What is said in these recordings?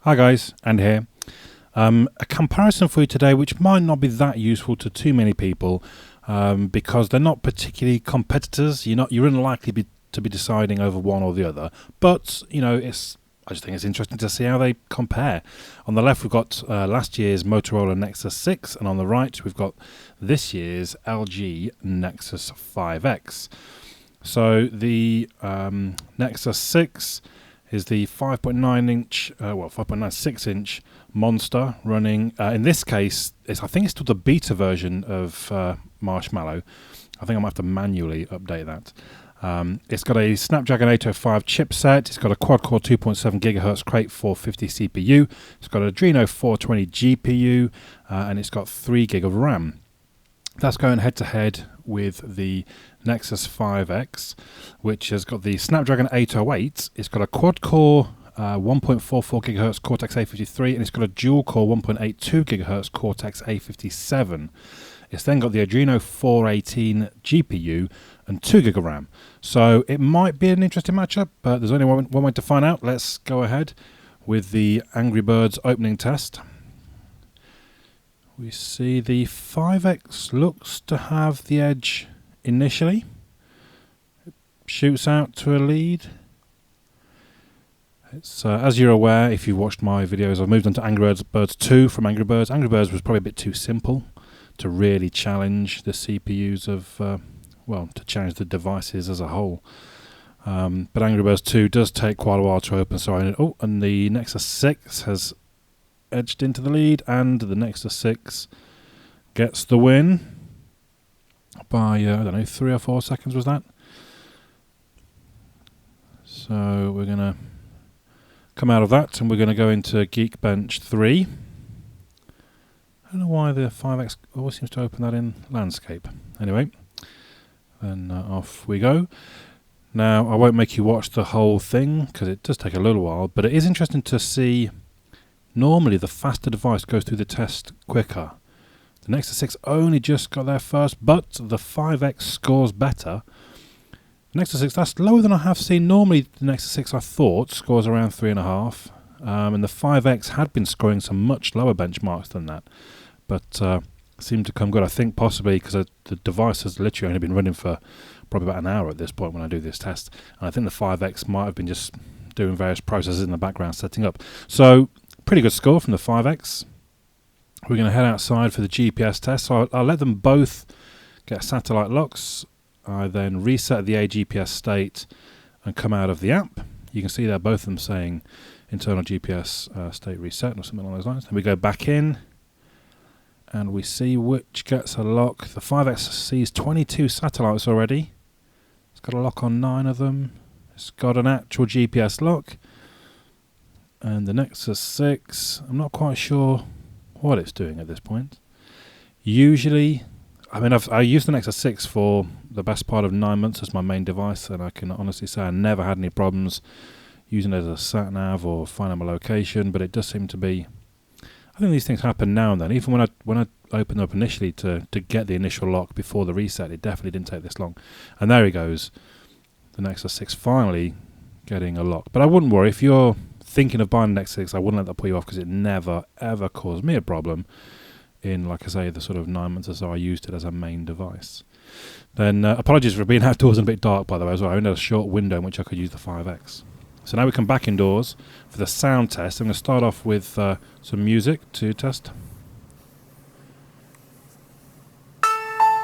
Hi guys, Andy here. A comparison for you today which might not be that useful to too many people because they're not particularly competitors. You're unlikely to be deciding over one or the other, but I just think it's interesting to see how they compare. On the left we've got last year's Motorola Nexus 6, and on the right we've got this year's LG Nexus 5X. So the Nexus 6 is the 5.96 inch monster running. In this case, I think it's still the beta version of Marshmallow. I think I might have to manually update that. It's got a Snapdragon 805 chipset. It's got a quad-core 2.7 GHz Crate 450 CPU. It's got an Adreno 420 GPU, and it's got 3 GB of RAM. That's going head-to-head with the Nexus 5X, which has got the Snapdragon 808. It's got a quad-core 1.44 GHz Cortex-A53, and it's got a dual-core 1.82 GHz Cortex-A57. It's then got the Adreno 418 GPU and 2 GB of RAM. So it might be an interesting matchup, but there's only one way to find out. Let's go ahead with the Angry Birds opening test. We see the 5X looks to have the edge initially. It shoots out to a lead. It's as you're aware, if you've watched my videos, I've moved on to Angry Birds 2 from Angry Birds. Angry Birds was probably a bit too simple to really challenge the CPUs of, to challenge the devices as a whole. But Angry Birds 2 does take quite a while to open. And the Nexus 6 has edged into the lead, and the Nexus 6 gets the win by, 3 or 4 seconds was that? So we're going to come out of that, and we're going to go into Geekbench 3. I don't know why the 5X always seems to open that in landscape. Anyway, then off we go. Now, I won't make you watch the whole thing because it does take a little while, but it is interesting to see. Normally, the faster device goes through the test quicker. The Nexus 6 only just got there first, but the 5X scores better. The Nexus 6, that's lower than I have seen. Normally, the Nexus 6, I thought, scores around 3.5. And the 5X had been scoring some much lower benchmarks than that. But seemed to come good, I think, possibly because the device has literally only been running for probably about an hour at this point when I do this test. And I think the 5X might have been just doing various processes in the background setting up. So, pretty good score from the 5X. We're going to head outside for the GPS test. So I'll let them both get satellite locks. I then reset the AGPS state and come out of the app. You can see there both of them saying internal GPS state reset or something along those lines. Then we go back in and we see which gets a lock. The 5X sees 22 satellites already. It's got a lock on 9 of them. It's got an actual GPS lock. And the Nexus 6, I'm not quite sure what it's doing at this point. Usually, I used the Nexus 6 for the best part of 9 months as my main device, and I can honestly say I never had any problems using it as a sat-nav or finding my location, but it does seem to be. I think these things happen now and then. Even when I opened up initially to get the initial lock before the reset, it definitely didn't take this long. And there he goes, the Nexus 6 finally getting a lock. But I wouldn't worry if you're thinking of buying the Nexus 6, I wouldn't let that put you off because it never ever caused me a problem in, like I say, the sort of 9 months or so I used it as a main device. Then apologies for being outdoors and a bit dark, by the way, as well. I only had a short window in which I could use the 5X. So now we come back indoors for the sound test. I'm going to start off with some music to test.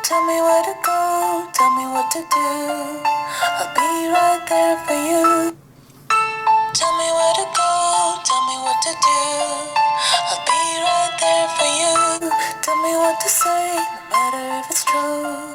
Tell me where to go, tell me what to do, I'll be right there for you. Tell me where to go, tell me what to do, I'll be right there for you. Tell me what to say, no matter if it's true,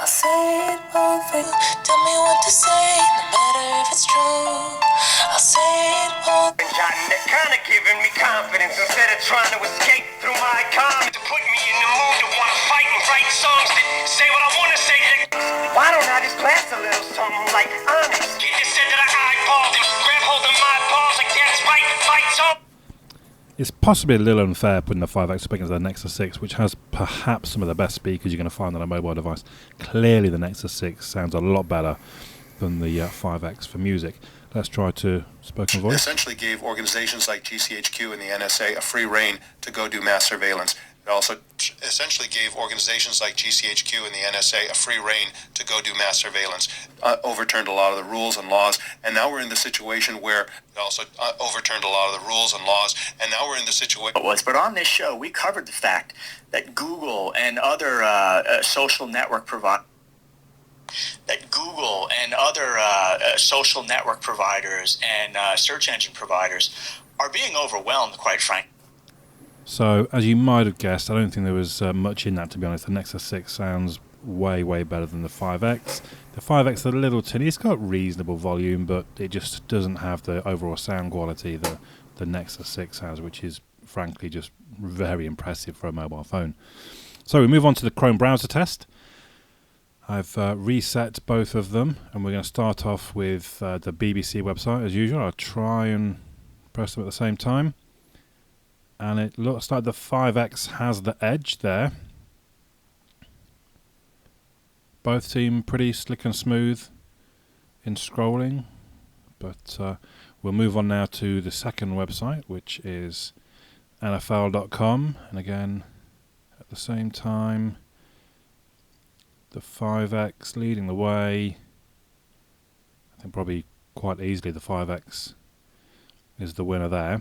I'll say it all for you. Tell me what to say, no matter if it's true, I'll say it all. They're kinda giving me confidence instead of trying to escape through my comments. To put me in the mood to wanna fight and write songs that say what I wanna say. Why don't I just blast a little something like honest? Get this into the eyeballs and grab hold of my balls like that's right, fight song. It's possibly a little unfair putting the 5X up against the Nexus 6, which has perhaps some of the best speakers you're going to find on a mobile device. Clearly the Nexus 6 sounds a lot better than the 5X for music. Let's try to spoken voice. Essentially gave organizations like GCHQ and the NSA a free rein to go do mass surveillance. It also essentially gave organizations like GCHQ and the NSA a free rein to go do mass surveillance. Overturned a lot of the rules and laws, and now we're in the situation where it also overturned a lot of the rules and laws, and now we're in the situation. But on this show, we covered the fact that Google and other social network providers and search engine providers are being overwhelmed, quite frankly. So, as you might have guessed, I don't think there was much in that, to be honest. The Nexus 6 sounds way, way better than the 5X. The 5X is a little tinny. It's got reasonable volume, but it just doesn't have the overall sound quality that the Nexus 6 has, which is, frankly, just very impressive for a mobile phone. So, we move on to the Chrome browser test. I've reset both of them, and we're going to start off with the BBC website, as usual. I'll try and press them at the same time. And it looks like the 5X has the edge there. Both seem pretty slick and smooth in scrolling. But we'll move on now to the second website, which is NFL.com. And again, at the same time, the 5X leading the way. I think probably quite easily the 5X is the winner there.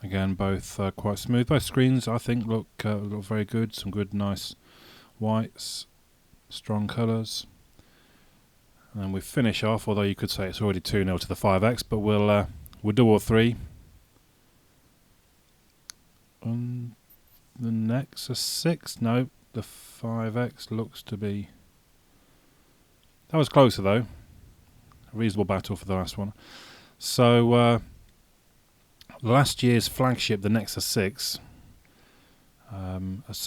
Again, both quite smooth. Both screens, I think, look very good. Some good, nice whites, strong colours. And then we finish off, although you could say it's already 2-0 to the 5X, but we'll do all three. On the Nexus 6, no, the 5X looks to be... That was closer, though. A reasonable battle for the last one. So... last year's flagship, the Nexus 6.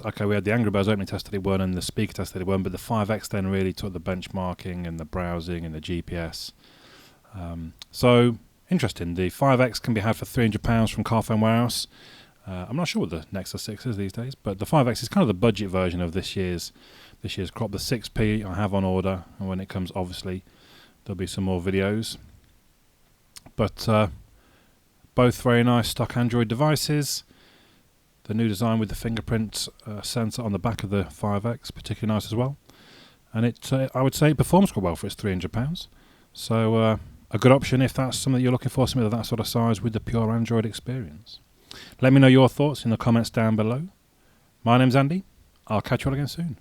Okay, we had the Angry Birds opening test that it won and the speaker test that it won, but the 5X then really took the benchmarking and the browsing and the GPS. So, interesting. The 5X can be had for £300 from Carphone Warehouse. I'm not sure what the Nexus 6 is these days, but the 5X is kind of the budget version of this year's crop. The 6P I have on order, and when it comes, obviously, there'll be some more videos. But... both very nice stock Android devices. The new design with the fingerprint sensor on the back of the 5X, particularly nice as well. And it, I would say, it performs quite well for its £300. So a good option if that's something you're looking for, something of that sort of size with the pure Android experience. Let me know your thoughts in the comments down below. My name's Andy. I'll catch you all again soon.